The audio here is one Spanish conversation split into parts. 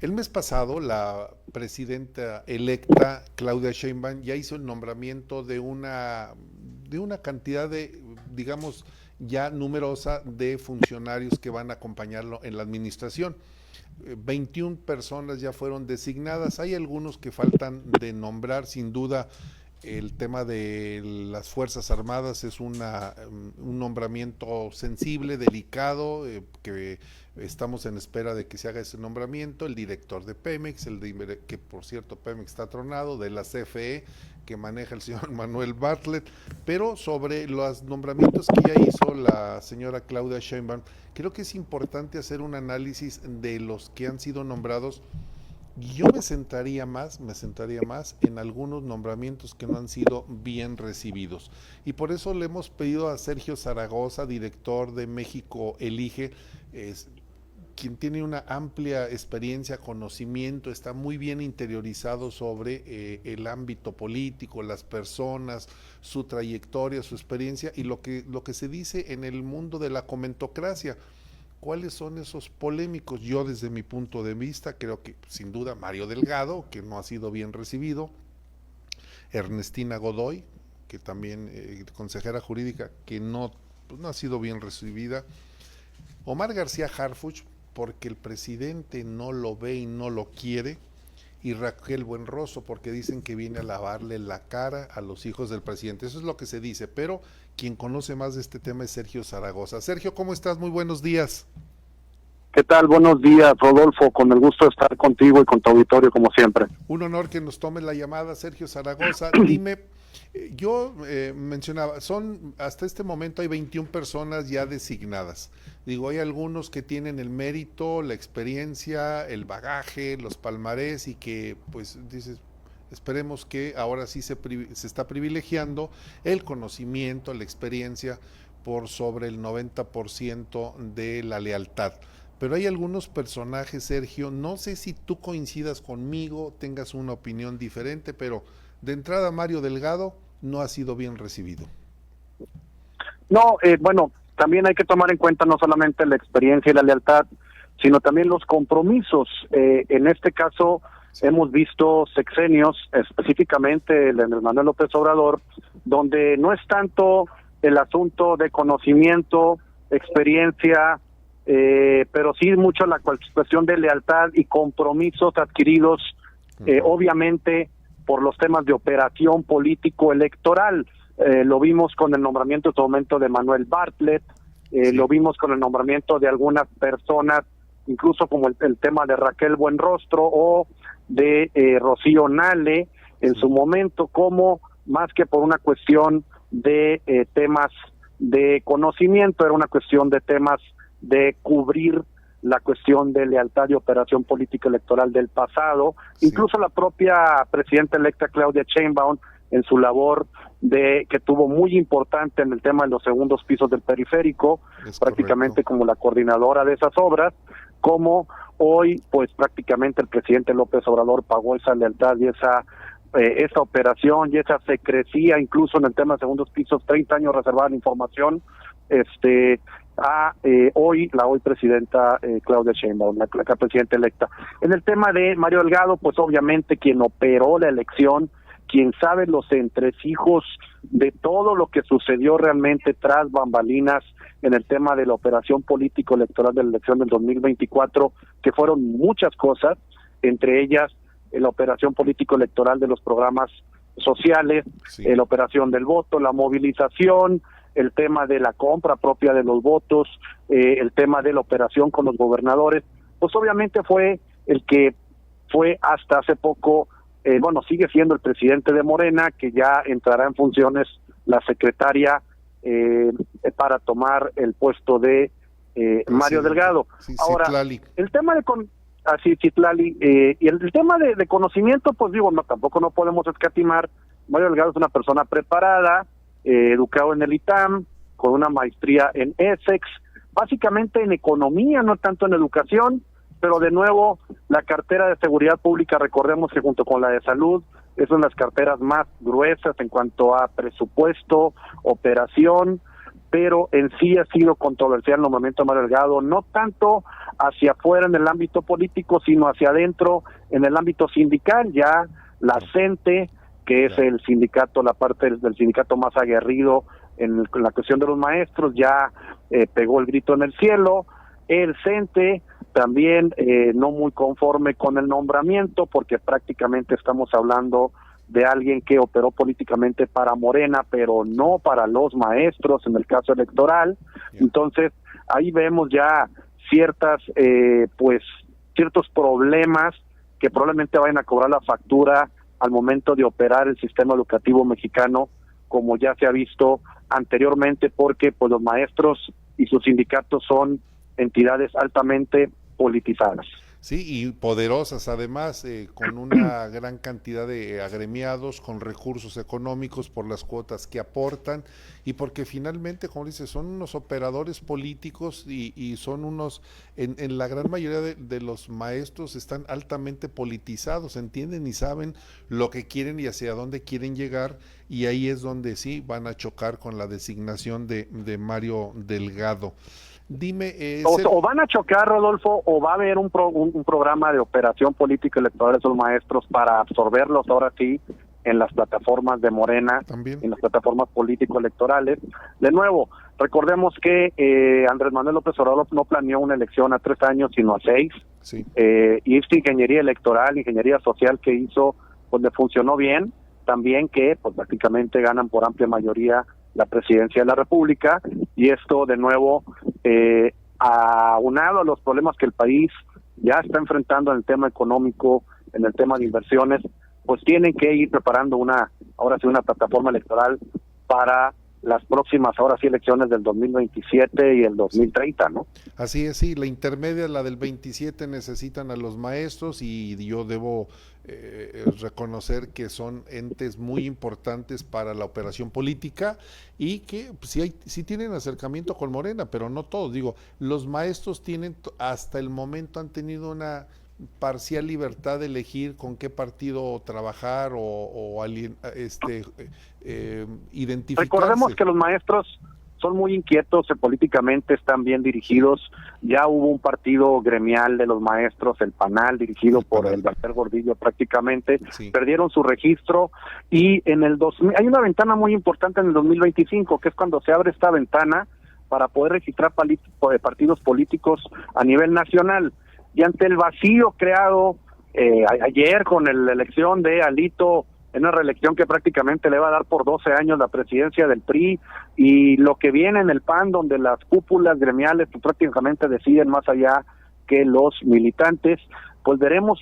El mes pasado, la presidenta electa, Claudia Sheinbaum, ya hizo el nombramiento de una cantidad de, digamos, ya numerosa de funcionarios que van a acompañarlo en la administración. 21 personas ya fueron designadas, hay algunos que faltan de nombrar, sin duda. El tema de las Fuerzas Armadas es un nombramiento sensible, delicado, que estamos en espera de que se haga ese nombramiento. El director de Pemex, que por cierto Pemex está tronado, de la CFE, que maneja el señor Manuel Bartlett. Pero sobre los nombramientos que ya hizo la señora Claudia Sheinbaum, creo que es importante hacer un análisis de los que han sido nombrados. Yo me centraría más en algunos nombramientos que no han sido bien recibidos. Y por eso le hemos pedido a Sergio Zaragoza, director de México Elige, quien tiene una amplia experiencia, conocimiento, está muy bien interiorizado sobre el ámbito político, las personas, su trayectoria, su experiencia y lo que se dice en el mundo de la comentocracia. ¿Cuáles son esos polémicos? Yo, desde mi punto de vista, creo que sin duda Mario Delgado, que no ha sido bien recibido; Ernestina Godoy, que también consejera jurídica, que no ha sido bien recibida; Omar García Harfuch, porque el presidente no lo ve y no lo quiere; y Raquel Buenrostro, porque dicen que viene a lavarle la cara a los hijos del presidente. Eso es lo que se dice, pero quien conoce más de este tema es Sergio Zaragoza. Sergio, ¿cómo estás? Muy buenos días. ¿Qué tal? Buenos días, Rodolfo. Con el gusto de estar contigo y con tu auditorio, como siempre. Un honor que nos tomes la llamada, Sergio Zaragoza. Dime, yo mencionaba, hasta este momento hay 21 personas ya designadas. Digo, hay algunos que tienen el mérito, la experiencia, el bagaje, los palmarés, y que, pues, dices, esperemos que ahora sí se está privilegiando el conocimiento, la experiencia, por sobre el 90% de la lealtad. Pero hay algunos personajes, Sergio, no sé si tú coincidas conmigo, tengas una opinión diferente, pero de entrada Mario Delgado no ha sido bien recibido. No, bueno, también hay que tomar en cuenta no solamente la experiencia y la lealtad, sino también los compromisos. En este caso, sí, hemos visto sexenios, específicamente el de Manuel López Obrador, donde no es tanto el asunto de conocimiento, experiencia, pero sí mucho la cuestión de lealtad y compromisos adquiridos, obviamente por los temas de operación político-electoral. Lo vimos con el nombramiento en su momento de Manuel Bartlett, sí, lo vimos con el nombramiento de algunas personas, incluso como el tema de Raquel Buenrostro o de Rocío Nale en su momento, como más que por una cuestión de temas de conocimiento, era una cuestión de temas de cubrir la cuestión de lealtad y operación política electoral del pasado. Sí. Incluso la propia presidenta electa Claudia Sheinbaum, en su labor que tuvo muy importante en el tema de los segundos pisos del periférico, prácticamente como la coordinadora de esas obras, como hoy pues prácticamente el presidente López Obrador pagó esa lealtad y esa operación y esa secrecía, incluso en el tema de segundos pisos, 30 años reservada la información, a la hoy presidenta Claudia Sheinbaum, la presidenta electa. En el tema de Mario Delgado, pues obviamente quien operó la elección, quien sabe los entresijos de todo lo que sucedió realmente tras bambalinas en el tema de la operación político-electoral de la elección del 2024, que fueron muchas cosas, entre ellas la operación político-electoral de los programas sociales, sí, la operación del voto, la movilización, el tema de la compra propia de los votos, el tema de la operación con los gobernadores, pues obviamente fue el que fue hasta hace poco, sigue siendo el presidente de Morena, que ya entrará en funciones la secretaria para tomar el puesto de Mario Delgado. Sí, ahora, Citlali. El tema de Citlali, y el tema de conocimiento, pues digo, tampoco no podemos escatimar. Mario Delgado es una persona preparada, educado en el ITAM, con una maestría en Essex, básicamente en economía, no tanto en educación, pero de nuevo, la cartera de seguridad pública, recordemos que junto con la de salud, es una de las carteras más gruesas en cuanto a presupuesto, operación, pero en sí ha sido controversial el nombramiento de Mario Delgado, no tanto hacia afuera en el ámbito político, sino hacia adentro en el ámbito sindical. Ya la CENTE, que es el sindicato, la parte del sindicato más aguerrido en la cuestión de los maestros, ya pegó el grito en el cielo. El CENTE también no muy conforme con el nombramiento, porque prácticamente estamos hablando de alguien que operó políticamente para Morena, pero no para los maestros en el caso electoral. Entonces, ahí vemos ya ciertos problemas que probablemente vayan a cobrar la factura al momento de operar el sistema educativo mexicano, como ya se ha visto anteriormente, porque pues los maestros y sus sindicatos son entidades altamente politizadas. Sí, y poderosas además, con una gran cantidad de agremiados, con recursos económicos por las cuotas que aportan y porque finalmente, como dices, son unos operadores políticos y son unos, en la gran mayoría de los maestros están altamente politizados, entienden y saben lo que quieren y hacia dónde quieren llegar, y ahí es donde sí van a chocar con la designación de Mario Delgado. Dime, o van a chocar, Rodolfo, o va a haber un programa de operación política electoral de esos maestros para absorberlos ahora sí en las plataformas de Morena, también, en las plataformas político-electorales. De nuevo, recordemos que Andrés Manuel López Obrador no planeó una elección a 3 años, sino a 6. Sí. Y esta ingeniería electoral, ingeniería social que hizo, pues le funcionó bien, también que pues prácticamente ganan por amplia mayoría la presidencia de la República, y esto de nuevo aunado a los problemas que el país ya está enfrentando en el tema económico, en el tema de inversiones, pues tienen que ir preparando ahora sí una plataforma electoral para las próximas, ahora sí, elecciones del 2027 y el 2030, ¿no? Así es, sí, la intermedia, la del 27, necesitan a los maestros y yo debo reconocer que son entes muy importantes para la operación política y que pues, sí tienen acercamiento con Morena, pero no todos. Digo, los maestros tienen, hasta el momento han tenido una parcial libertad de elegir con qué partido trabajar o identificarse. Recordemos que los maestros son muy inquietos políticamente, están bien dirigidos. Ya hubo un partido gremial de los maestros, el PANAL, dirigido por el Walter Gordillo prácticamente, sí. Perdieron su registro y en el hay una ventana muy importante en el 2025, que es cuando se abre esta ventana para poder registrar partidos políticos a nivel nacional. Y ante el vacío creado ayer con la elección de Alito, en una reelección que prácticamente le va a dar por 12 años la presidencia del PRI, y lo que viene en el PAN, donde las cúpulas gremiales pues, prácticamente deciden más allá que los militantes, pues veremos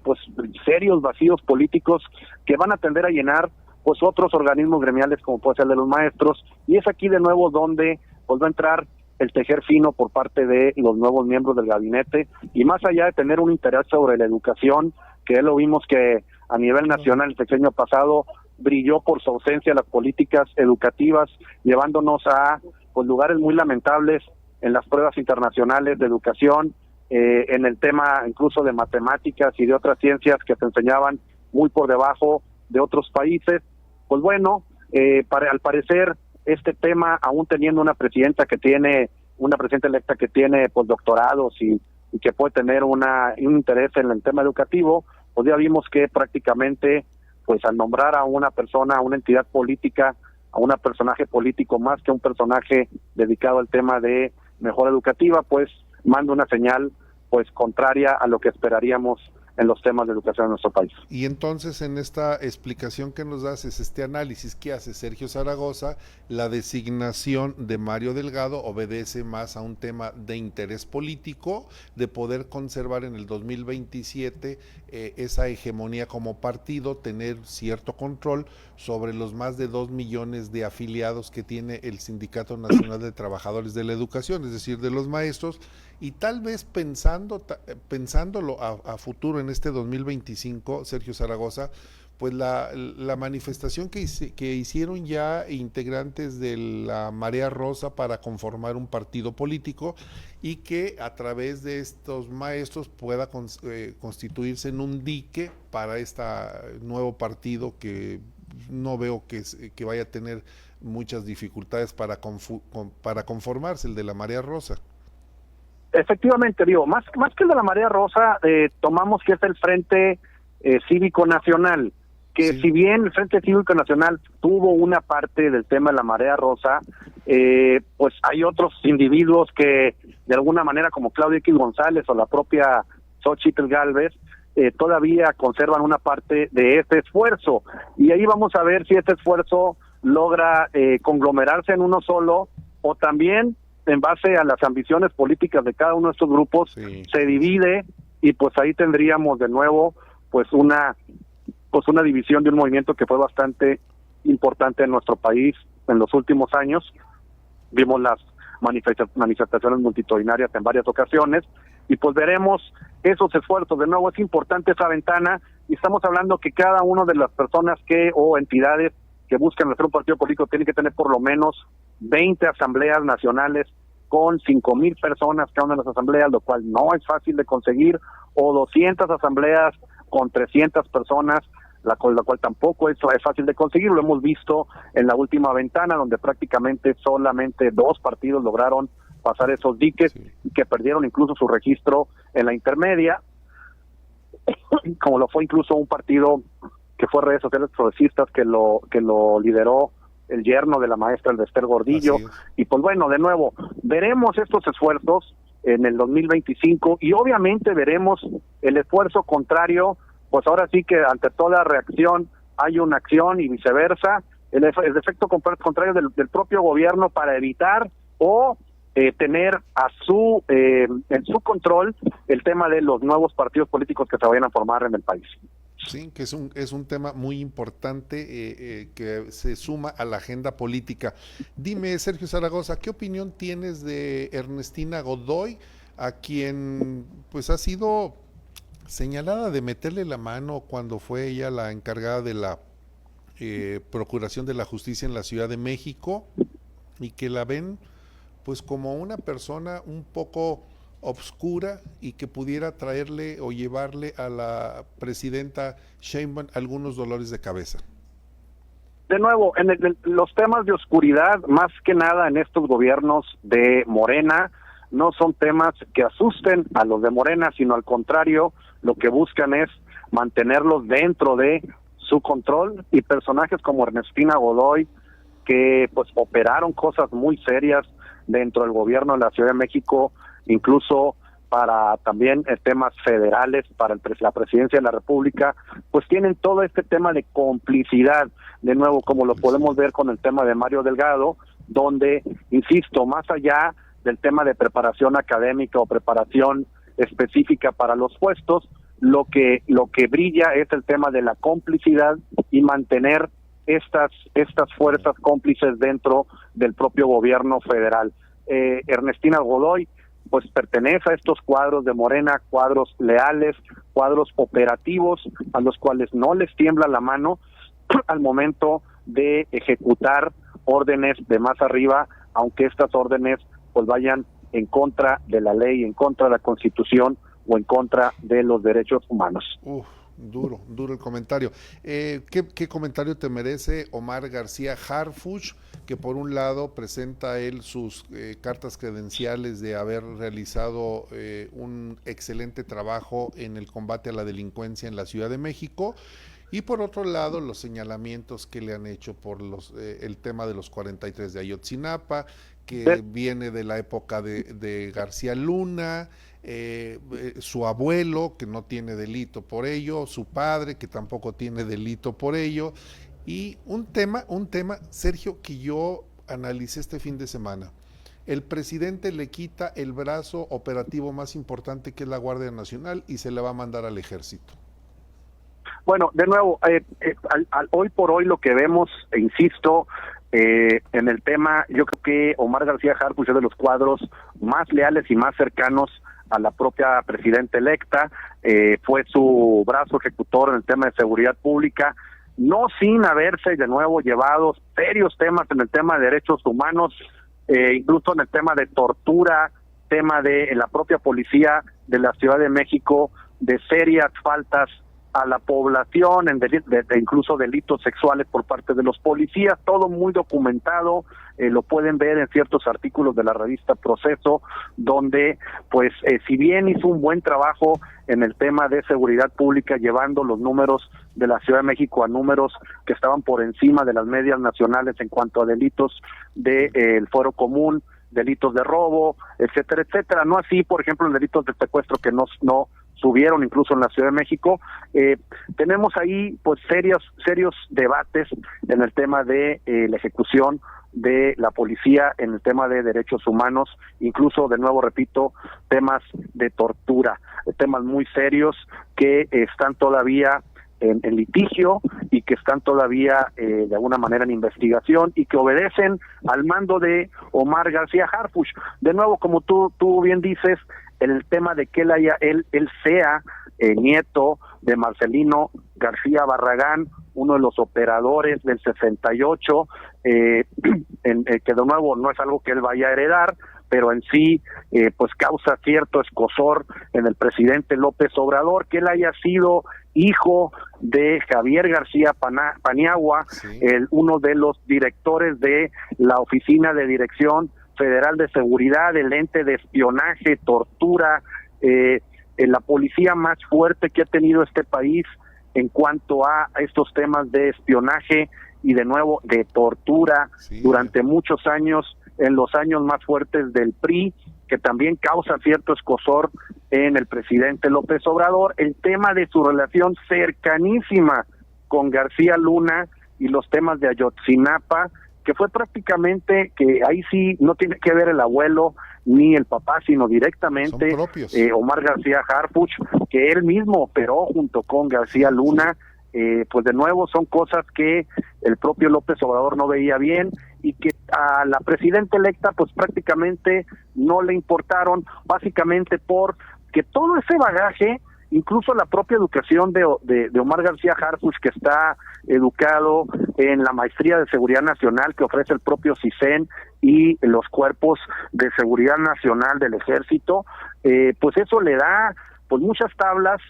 pues serios vacíos políticos que van a tender a llenar pues otros organismos gremiales como puede ser el de los maestros, y es aquí de nuevo donde pues va a entrar el tejer fino por parte de los nuevos miembros del gabinete, y más allá de tener un interés sobre la educación, que lo vimos que a nivel nacional el sexenio pasado brilló por su ausencia las políticas educativas, llevándonos a pues lugares muy lamentables en las pruebas internacionales de educación, en el tema incluso de matemáticas y de otras ciencias que se enseñaban muy por debajo de otros países. Pues bueno, al parecer este tema, aún teniendo una presidenta electa que tiene pues doctorados y que puede tener un interés en el tema educativo, pues ya vimos que prácticamente pues al nombrar a una persona, a una entidad política, a un personaje político más que un personaje dedicado al tema de mejora educativa, pues manda una señal pues contraria a lo que esperaríamos en los temas de educación en nuestro país. Y entonces, en esta explicación que nos das, es este análisis que hace Sergio Zaragoza, la designación de Mario Delgado obedece más a un tema de interés político, de poder conservar en el 2027 esa hegemonía como partido, tener cierto control sobre los más de 2 millones de afiliados que tiene el Sindicato Nacional de Trabajadores de la Educación, es decir, de los maestros, y tal vez pensándolo a futuro en este 2025, Sergio Zaragoza, pues la manifestación que hicieron ya integrantes de la Marea Rosa para conformar un partido político y que a través de estos maestros pueda constituirse en un dique para este nuevo partido que no veo que vaya a tener muchas dificultades para conformarse, el de la Marea Rosa. efectivamente, digo, más que el de la Marea Rosa, tomamos que es el Frente Cívico Nacional, que Sí. si bien el Frente Cívico Nacional tuvo una parte del tema de la Marea Rosa, pues hay otros individuos que de alguna manera, como Claudio X González o la propia Xóchitl Gálvez, todavía conservan una parte de este esfuerzo, y ahí vamos a ver si este esfuerzo logra conglomerarse en uno solo, o también en base a las ambiciones políticas de cada uno de estos grupos, Sí. se divide, y pues ahí tendríamos de nuevo pues una división de un movimiento que fue bastante importante en nuestro país en los últimos años. Vimos las manifestaciones multitudinarias en varias ocasiones, y pues veremos esos esfuerzos. De nuevo, es importante esa ventana, y estamos hablando que cada una de las personas o entidades que buscan hacer un partido político tiene que tener por lo menos 20 asambleas nacionales con 5,000 personas cada una de las asambleas, lo cual no es fácil de conseguir, o 200 asambleas con 300 personas, la cual tampoco es fácil de conseguir. Lo hemos visto en la última ventana, donde prácticamente solamente 2 partidos lograron pasar esos diques, Sí. y que perdieron incluso su registro en la intermedia, como lo fue incluso un partido que fue Redes Sociales Progresistas, que lo lideró el yerno de la maestra Elvester Gordillo. Así es. Y pues bueno, de nuevo, veremos estos esfuerzos en el 2025, y obviamente veremos el esfuerzo contrario, pues ahora sí que ante toda reacción hay una acción, y viceversa, el efecto contrario del propio gobierno para evitar o tener en su control el tema de los nuevos partidos políticos que se vayan a formar en el país. Sí, que es un tema muy importante que se suma a la agenda política. Dime, Sergio Zaragoza, ¿qué opinión tienes de Ernestina Godoy, a quien pues ha sido señalada de meterle la mano cuando fue ella la encargada de la Procuración de la Justicia en la Ciudad de México, y que la ven pues como una persona un poco obscura y que pudiera traerle o llevarle a la presidenta Sheinbaum algunos dolores de cabeza? De nuevo, los temas de oscuridad, más que nada en estos gobiernos de Morena, no son temas que asusten a los de Morena, sino al contrario, lo que buscan es mantenerlos dentro de su control, y personajes como Ernestina Godoy, que pues operaron cosas muy serias dentro del gobierno de la Ciudad de México, incluso para también temas federales, para la presidencia de la República, pues tienen todo este tema de complicidad, de nuevo, como lo podemos ver con el tema de Mario Delgado, donde, insisto, más allá del tema de preparación académica o preparación específica para los puestos, lo que brilla es el tema de la complicidad y mantener estas fuerzas cómplices dentro del propio gobierno federal. Ernestina Godoy pues pertenece a estos cuadros de Morena, cuadros leales, cuadros operativos, a los cuales no les tiembla la mano al momento de ejecutar órdenes de más arriba, aunque estas órdenes pues vayan en contra de la ley, en contra de la Constitución o en contra de los derechos humanos. Duro el comentario. ¿Qué comentario te merece Omar García Harfuch, que por un lado presenta él sus cartas credenciales de haber realizado un excelente trabajo en el combate a la delincuencia en la Ciudad de México, y por otro lado los señalamientos que le han hecho por el tema de los 43 de Ayotzinapa, que viene de la época de García Luna, su abuelo, que no tiene delito por ello, su padre, que tampoco tiene delito por ello, y un tema, Sergio, que yo analicé este fin de semana. El presidente le quita el brazo operativo más importante, que es la Guardia Nacional, y se le va a mandar al ejército. Bueno, de nuevo, hoy por hoy lo que vemos, e insisto, en el tema, yo creo que Omar García Harfuch es de los cuadros más leales y más cercanos a la propia presidenta electa, fue su brazo ejecutor en el tema de seguridad pública, no sin haberse de nuevo llevado serios temas en el tema de derechos humanos, incluso en el tema de tortura, tema de la propia policía de la Ciudad de México, de serias faltas a la población, de incluso delitos sexuales por parte de los policías, todo muy documentado, lo pueden ver en ciertos artículos de la revista Proceso, donde pues si bien hizo un buen trabajo en el tema de seguridad pública, llevando los números de la Ciudad de México a números que estaban por encima de las medias nacionales en cuanto a delitos del fuero común, delitos de robo, etcétera, etcétera. No así, por ejemplo, en delitos de secuestro, que no subieron incluso en la Ciudad de México. Tenemos ahí pues serios debates en el tema de la ejecución de la policía, en el tema de derechos humanos, incluso, de nuevo repito, temas de tortura, temas muy serios que están todavía en litigio y que están todavía de alguna manera en investigación y que obedecen al mando de Omar García Harfuch. De nuevo, como tú bien dices, el tema de que él sea nieto de Marcelino García Barragán, uno de los operadores del 68, que de nuevo no es algo que él vaya a heredar, pero en sí pues causa cierto escozor en el presidente López Obrador, que él haya sido hijo de Javier García Paniagua, sí, uno de los directores de la Oficina de Dirección Federal de Seguridad, el ente de espionaje, tortura, la policía más fuerte que ha tenido este país en cuanto a estos temas de espionaje y de nuevo de tortura, sí, durante muchos años, en los años más fuertes del PRI, que también causa cierto escozor en el presidente López Obrador, el tema de su relación cercanísima con García Luna y los temas de Ayotzinapa, que fue prácticamente, que ahí sí no tiene que ver el abuelo ni el papá, sino directamente Omar García Harfuch, que él mismo operó junto con García Luna. Pues de nuevo son cosas que el propio López Obrador no veía bien y que a la presidenta electa pues prácticamente no le importaron, básicamente porque todo ese bagaje, incluso la propia educación de Omar García Harfuch, que está educado en la maestría de seguridad nacional que ofrece el propio CISEN y los cuerpos de seguridad nacional del ejército, pues eso le da pues muchas tablas,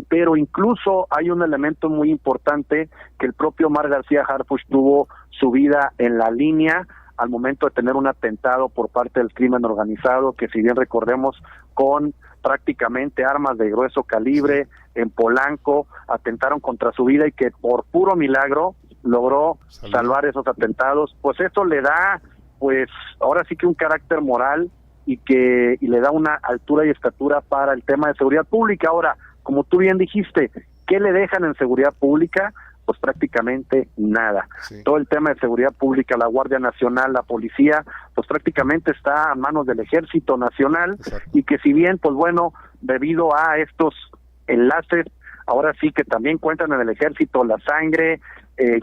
pero incluso hay un elemento muy importante, que el propio Omar García Harfuch tuvo su vida en la línea al momento de tener un atentado por parte del crimen organizado, que si bien recordemos, con prácticamente armas de grueso calibre en Polanco, atentaron contra su vida y que por puro milagro logró salvar esos atentados. Pues eso le da, pues ahora sí que un carácter moral y le da una altura y estatura para el tema de seguridad pública. Ahora, como tú bien dijiste, ¿qué le dejan en seguridad pública? Pues prácticamente nada. Sí. Todo el tema de seguridad pública, la Guardia Nacional, la policía, pues prácticamente está a manos del Ejército Nacional. Exacto. Y que si bien, pues bueno, debido a estos enlaces, ahora sí que también cuentan en el Ejército la sangre,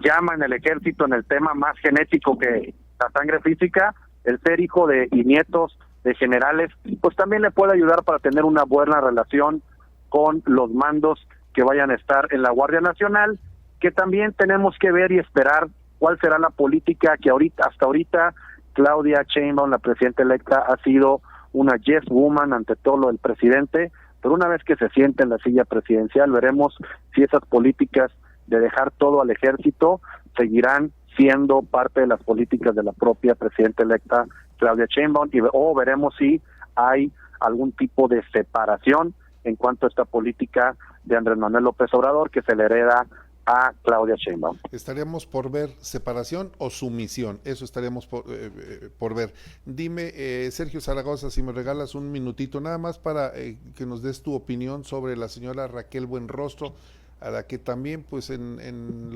llaman el Ejército en el tema más genético que la sangre física, el ser hijo y nietos de generales, pues también le puede ayudar para tener una buena relación con los mandos que vayan a estar en la Guardia Nacional, que también tenemos que ver y esperar cuál será la política que hasta ahorita Claudia Sheinbaum, la presidenta electa, ha sido una yes woman ante todo lo del presidente, pero una vez que se siente en la silla presidencial veremos si esas políticas de dejar todo al ejército seguirán siendo parte de las políticas de la propia presidenta electa Claudia Sheinbaum, o veremos si hay algún tipo de separación en cuanto a esta política de Andrés Manuel López Obrador que se le hereda a Claudia Sheinbaum. ¿Estaríamos por ver separación o sumisión? Eso estaríamos por ver. Dime, Sergio Zaragoza, si me regalas un minutito nada más para que nos des tu opinión sobre la señora Raquel Buenrostro, a la que también pues en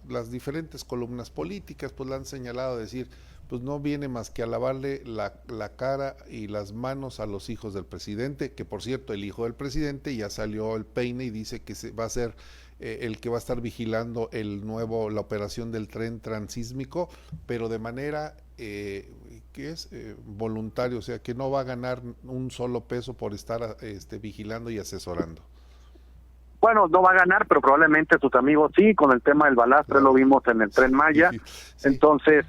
las diferentes columnas políticas pues la han señalado a decir pues no viene más que a lavarle la cara y las manos a los hijos del presidente, que por cierto el hijo del presidente ya salió el peine y dice que va a ser el que va a estar vigilando la operación del tren transísmico, pero de manera que es voluntario, o sea que no va a ganar un solo peso por estar vigilando y asesorando. Bueno, no va a ganar, pero probablemente sus amigos sí, con el tema del balastre, lo vimos en el Tren Maya. Sí. Entonces,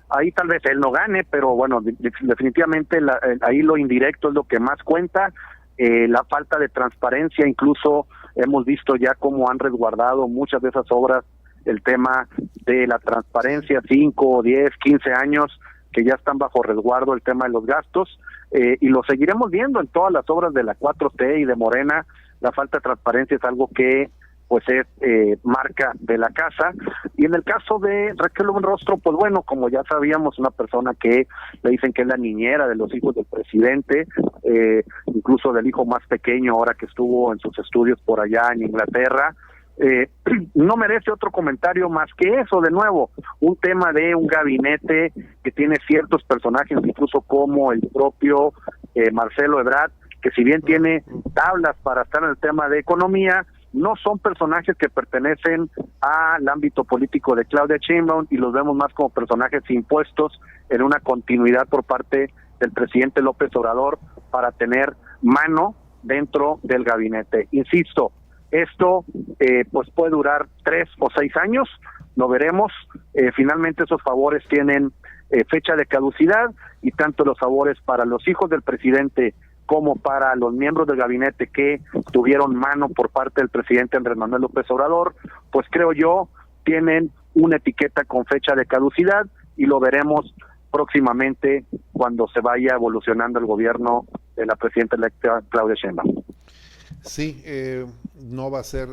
ahí tal vez él no gane, pero bueno, definitivamente ahí lo indirecto es lo que más cuenta. La falta de transparencia, incluso hemos visto ya cómo han resguardado muchas de esas obras, el tema de la transparencia, 5, 10, 15 años, que ya están bajo resguardo el tema de los gastos, y lo seguiremos viendo en todas las obras de la 4T y de Morena. La falta de transparencia es algo que pues es marca de la casa. Y en el caso de Raquel Buenrostro, pues bueno, como ya sabíamos, una persona que le dicen que es la niñera de los hijos del presidente, incluso del hijo más pequeño ahora que estuvo en sus estudios por allá en Inglaterra. No merece otro comentario más que eso. De nuevo, un tema de un gabinete que tiene ciertos personajes, incluso como el propio Marcelo Ebrard, que si bien tiene tablas para estar en el tema de economía, no son personajes que pertenecen al ámbito político de Claudia Sheinbaum, y los vemos más como personajes impuestos en una continuidad por parte del presidente López Obrador para tener mano dentro del gabinete. Insisto, esto pues puede durar 3 o 6 años, lo veremos. Finalmente esos favores tienen fecha de caducidad, y tanto los favores para los hijos del presidente como para los miembros del gabinete que tuvieron mano por parte del presidente Andrés Manuel López Obrador, pues creo yo tienen una etiqueta con fecha de caducidad, y lo veremos próximamente cuando se vaya evolucionando el gobierno de la presidenta electa Claudia Sheinbaum. Sí, no va a ser,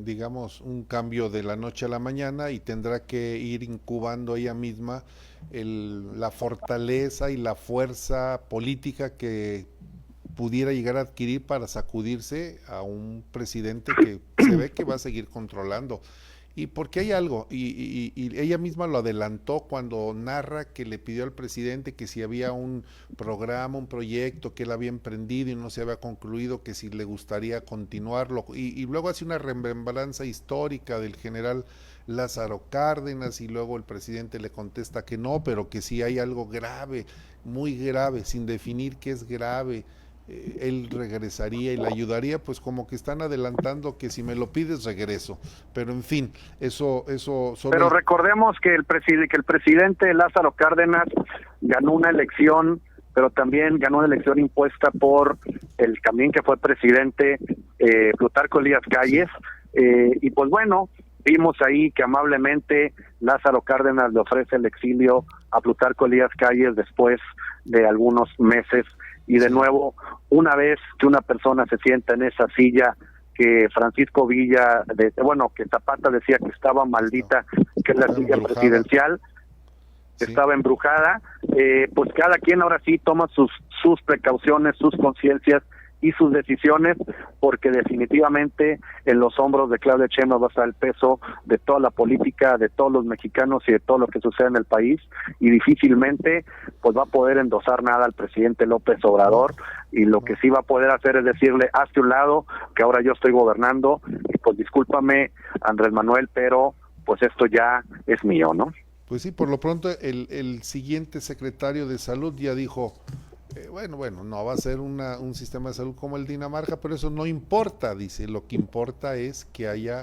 digamos, un cambio de la noche a la mañana, y tendrá que ir incubando ella misma la fortaleza y la fuerza política que pudiera llegar a adquirir para sacudirse a un presidente que se ve que va a seguir controlando. Y porque hay algo, y ella misma lo adelantó cuando narra que le pidió al presidente que si había un programa, un proyecto que él había emprendido y no se había concluido, que si le gustaría continuarlo, y luego hace una remembranza histórica del general Lázaro Cárdenas, y luego el presidente le contesta que no, pero que si hay algo grave, muy grave, sin definir qué es grave, él regresaría y le ayudaría. Pues como que están adelantando que si me lo pides regreso, pero en fin, eso solo... Pero recordemos que el presidente Lázaro Cárdenas ganó una elección, pero también ganó una elección impuesta por el también que fue presidente Plutarco Elías Calles, y pues bueno, vimos ahí que amablemente Lázaro Cárdenas le ofrece el exilio a Plutarco Elías Calles después de algunos meses. Y de nuevo, una vez que una persona se sienta en esa silla que Francisco Villa, que Zapata decía que estaba maldita, que es la silla embrujada presidencial, que estaba embrujada, pues cada quien ahora sí toma sus precauciones, sus conciencias y sus decisiones, porque definitivamente en los hombros de Claudia Sheinbaum va a estar el peso de toda la política, de todos los mexicanos y de todo lo que sucede en el país, y difícilmente pues va a poder endosar nada al presidente López Obrador, y lo que sí va a poder hacer es decirle: hazte un lado, que ahora yo estoy gobernando, y pues discúlpame, Andrés Manuel, pero pues esto ya es mío, ¿no? Pues sí, por lo pronto el siguiente secretario de Salud ya dijo, bueno, no va a ser un sistema de salud como el Dinamarca, pero eso no importa, dice, lo que importa es que haya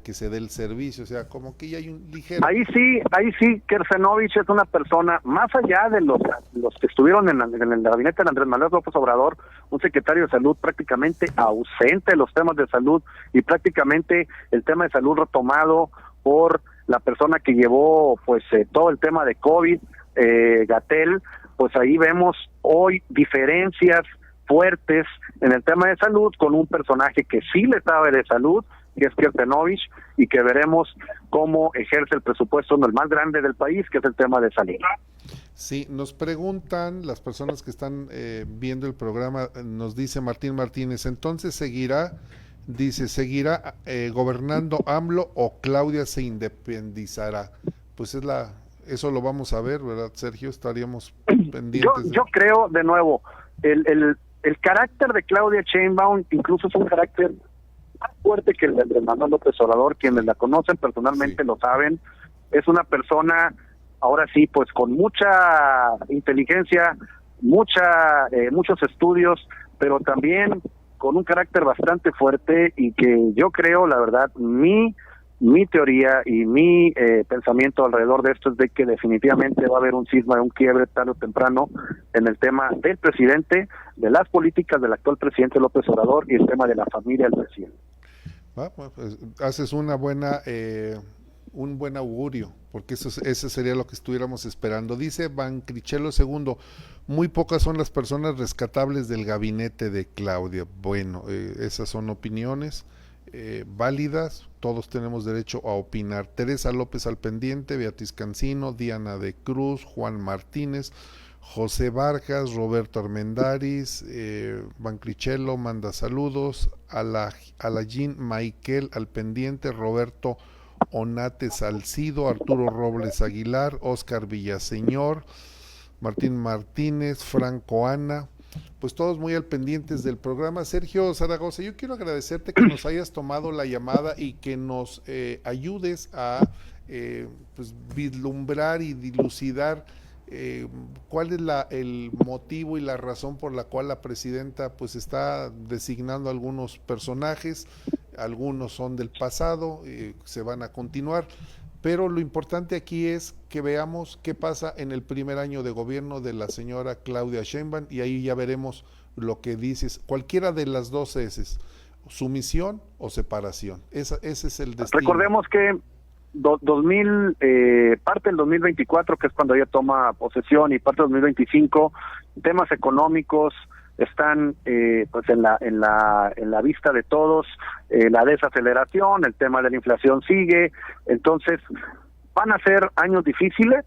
que se dé el servicio, o sea, como que ya hay un ligero... Ahí sí, Kersenovich es una persona, más allá de los que estuvieron en el gabinete de Andrés Manuel López Obrador, un secretario de salud prácticamente ausente de los temas de salud, y prácticamente el tema de salud retomado por la persona que llevó pues todo el tema de COVID, Gatell. Pues ahí vemos hoy diferencias fuertes en el tema de salud con un personaje que sí le sabe de salud, que es Kersenovich, y que veremos cómo ejerce el presupuesto el más grande del país, que es el tema de salud. Sí, nos preguntan las personas que están viendo el programa, nos dice Martín Martínez, entonces seguirá gobernando AMLO o Claudia se independizará. Pues eso lo vamos a ver, ¿verdad, Sergio? Estaríamos pendientes. Yo creo, de nuevo, el carácter de Claudia Sheinbaum incluso es un carácter más fuerte que el de Andrés Manuel López Obrador. Quienes la conocen personalmente lo saben. Es una persona, ahora sí, pues con mucha inteligencia, muchos estudios, pero también con un carácter bastante fuerte, y que yo creo, la verdad, mi teoría y mi pensamiento alrededor de esto es de que definitivamente va a haber un cisma, un quiebre tarde o temprano en el tema del presidente, de las políticas del actual presidente López Obrador y el tema de la familia del presidente. Pues haces una buena un buen augurio, porque eso sería lo que estuviéramos esperando. Dice Bancrichelo II, muy pocas son las personas rescatables del gabinete de Claudia. Bueno, esas son opiniones válidas, todos tenemos derecho a opinar. Teresa López al pendiente, Beatriz Cancino, Diana de Cruz, Juan Martínez, José Vargas, Roberto Armendáriz, Bancrichelo manda saludos, Alajin Maikel al pendiente, Roberto Onate Salcido, Arturo Robles Aguilar, Oscar Villaseñor, Martín Martínez, Franco Ana, pues todos muy al pendientes del programa. Sergio Zaragoza, yo quiero agradecerte que nos hayas tomado la llamada y que nos ayudes a pues vislumbrar y dilucidar cuál es el motivo y la razón por la cual la presidenta pues está designando algunos personajes. Algunos son del pasado, se van a continuar, pero lo importante aquí es que veamos qué pasa en el primer año de gobierno de la señora Claudia Sheinbaum, y ahí ya veremos lo que dices, cualquiera de las dos S, sumisión o separación, ese es el destino. Recordemos que parte del 2024, que es cuando ella toma posesión, y parte del 2025, temas económicos están pues en la vista de todos. La desaceleración, el tema de la inflación sigue, entonces van a ser años difíciles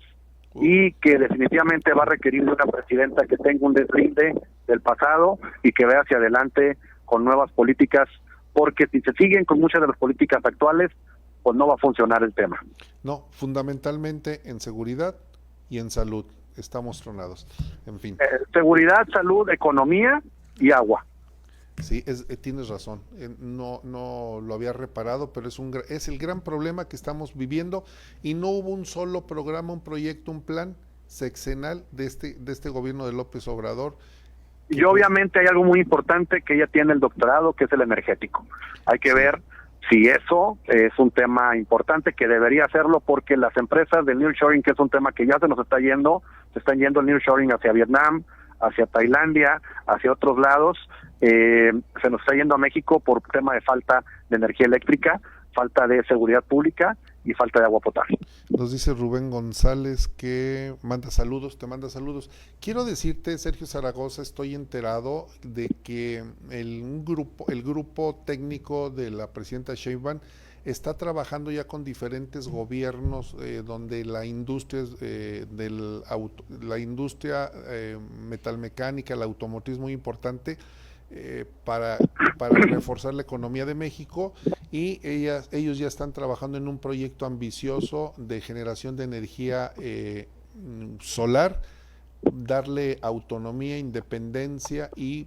y que definitivamente va a requerir de una presidenta que tenga un deslinde del pasado y que vea hacia adelante con nuevas políticas, porque si se siguen con muchas de las políticas actuales, pues no va a funcionar el tema. No, fundamentalmente en seguridad y en salud estamos tronados, en fin. Seguridad, salud, economía y agua. Sí, tienes razón, no lo había reparado, pero es el gran problema que estamos viviendo, y no hubo un solo programa, un proyecto, un plan sexenal de este gobierno de López Obrador. Y obviamente hay algo muy importante, que ella tiene el doctorado, que es el energético. Hay que ver si eso es un tema importante, que debería hacerlo, porque las empresas del nearshoring, que es un tema que ya se nos está yendo, se están yendo el nearshoring hacia Vietnam, hacia Tailandia, hacia otros lados, se nos está yendo a México por tema de falta de energía eléctrica, falta de seguridad pública y falta de agua potable. Nos dice Rubén González que te manda saludos. Quiero decirte, Sergio Zaragoza, estoy enterado de que el grupo técnico de la presidenta Sheinbaum está trabajando ya con diferentes gobiernos donde la industria metalmecánica, la automotriz es muy importante para reforzar la economía de México, y ellos ya están trabajando en un proyecto ambicioso de generación de energía solar, darle autonomía, independencia y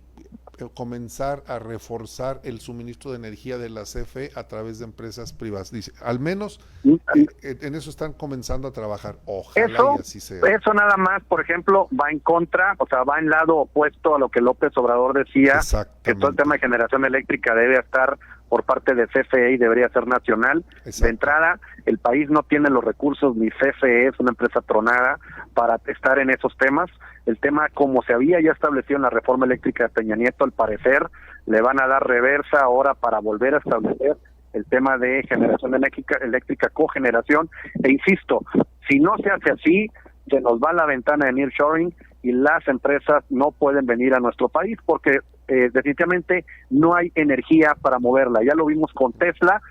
comenzar a reforzar el suministro de energía de la CFE a través de empresas privadas. Dice, al menos en eso están comenzando a trabajar. Ojalá y así sea. Eso nada más, por ejemplo, va en contra, o sea, va en lado opuesto a lo que López Obrador decía, que todo el tema de generación eléctrica debe estar por parte de CFE y debería ser nacional. Exacto. De entrada, el país no tiene los recursos, ni CFE es una empresa tronada para estar en esos temas. El tema, como se había ya establecido en la reforma eléctrica de Peña Nieto, al parecer le van a dar reversa ahora para volver a establecer el tema de generación eléctrica, cogeneración, e insisto, si no se hace así, se nos va la ventana de nearshoring y las empresas no pueden venir a nuestro país, porque definitivamente no hay energía para moverla. Ya lo vimos con Tesla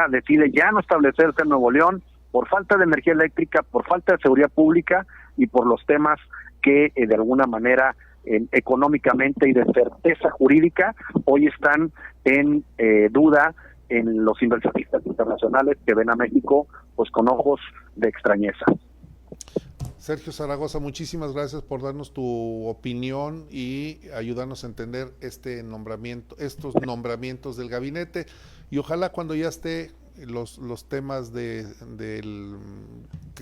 decide ya no establecerse en Nuevo León por falta de energía eléctrica, por falta de seguridad pública y por los temas que de alguna manera económicamente y de certeza jurídica hoy están en duda en los inversionistas internacionales que ven a México pues con ojos de extrañeza. Sergio Zaragoza, muchísimas gracias por darnos tu opinión y ayudarnos a entender estos nombramientos del gabinete, y ojalá cuando ya esté los temas que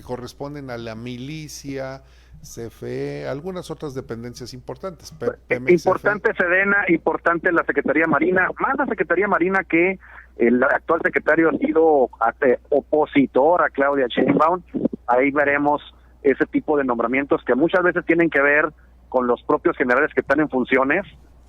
corresponden a la milicia, CFE, algunas otras dependencias importantes. Pemex, importante CFE. Sedena, importante la Secretaría Marina, más la Secretaría Marina, que el actual secretario ha sido opositor a Claudia Sheinbaum. Ahí veremos ese tipo de nombramientos que muchas veces tienen que ver con los propios generales que están en funciones,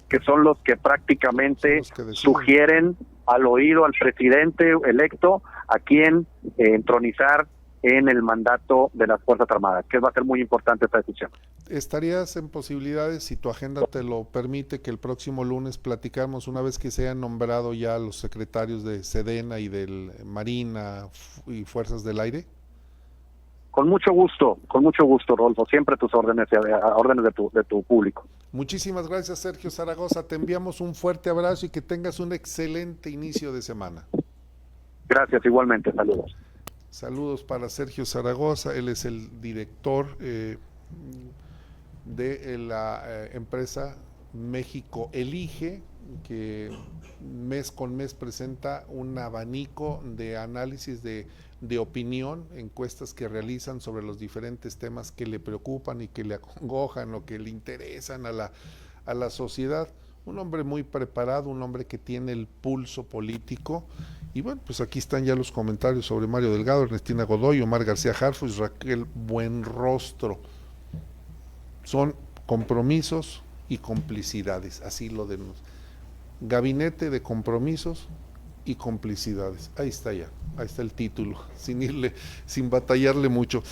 que son los que prácticamente sugieren al oído al presidente electo, a quien entronizar en el mandato de las Fuerzas Armadas, que va a ser muy importante esta decisión. ¿Estarías en posibilidades, si tu agenda te lo permite, que el próximo lunes platicamos, una vez que se hayan nombrado ya los secretarios de Sedena y del Marina y Fuerzas del Aire? Con mucho gusto, Rodolfo, siempre tus órdenes, a órdenes de tu público. Muchísimas gracias, Sergio Zaragoza, te enviamos un fuerte abrazo y que tengas un excelente inicio de semana. Gracias, igualmente, saludos. Saludos para Sergio Zaragoza, él es el director de la empresa México Elige, que mes con mes presenta un abanico de análisis de opinión, encuestas que realizan sobre los diferentes temas que le preocupan y que le acongojan o que le interesan a la sociedad. Un hombre muy preparado, un hombre que tiene el pulso político. Y bueno, pues aquí están ya los comentarios sobre Mario Delgado, Ernestina Godoy, Omar García Harfuch, Raquel Buenrostro. Son compromisos y complicidades, así lo denuncian. Gabinete de compromisos y complicidades. Ahí está ya, ahí está el título, sin batallarle mucho.